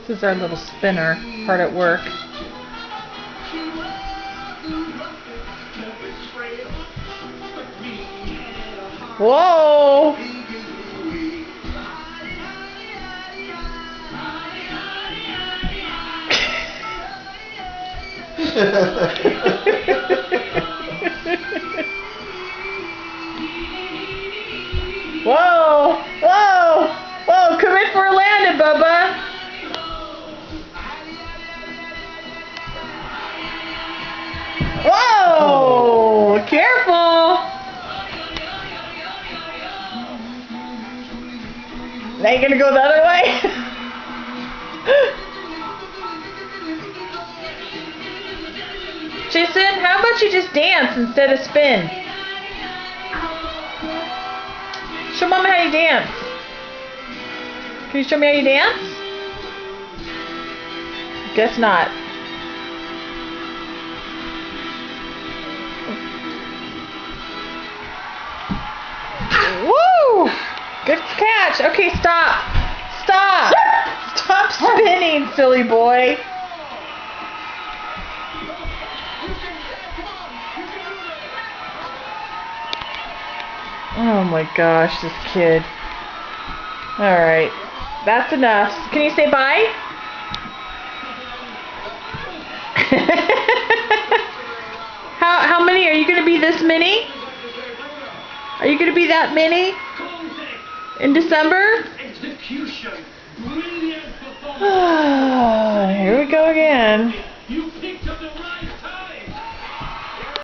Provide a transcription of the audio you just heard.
This is our little spinner, hard at work. Whoa! Whoa! Whoa! Whoa! Commit for a landing, Bubba! Whoa! Careful! Now you gonna go the other way? Jason, how about you just dance instead of spin? Show Mama how you dance. Can you show me how you dance? Guess not. Woo! Good catch. Okay, stop. Stop. Stop spinning, silly boy. Oh my gosh, this kid. Alright. That's enough. Can you say bye? How many? Are you going to be this many? Are you going to be that many? In December? Here we go again.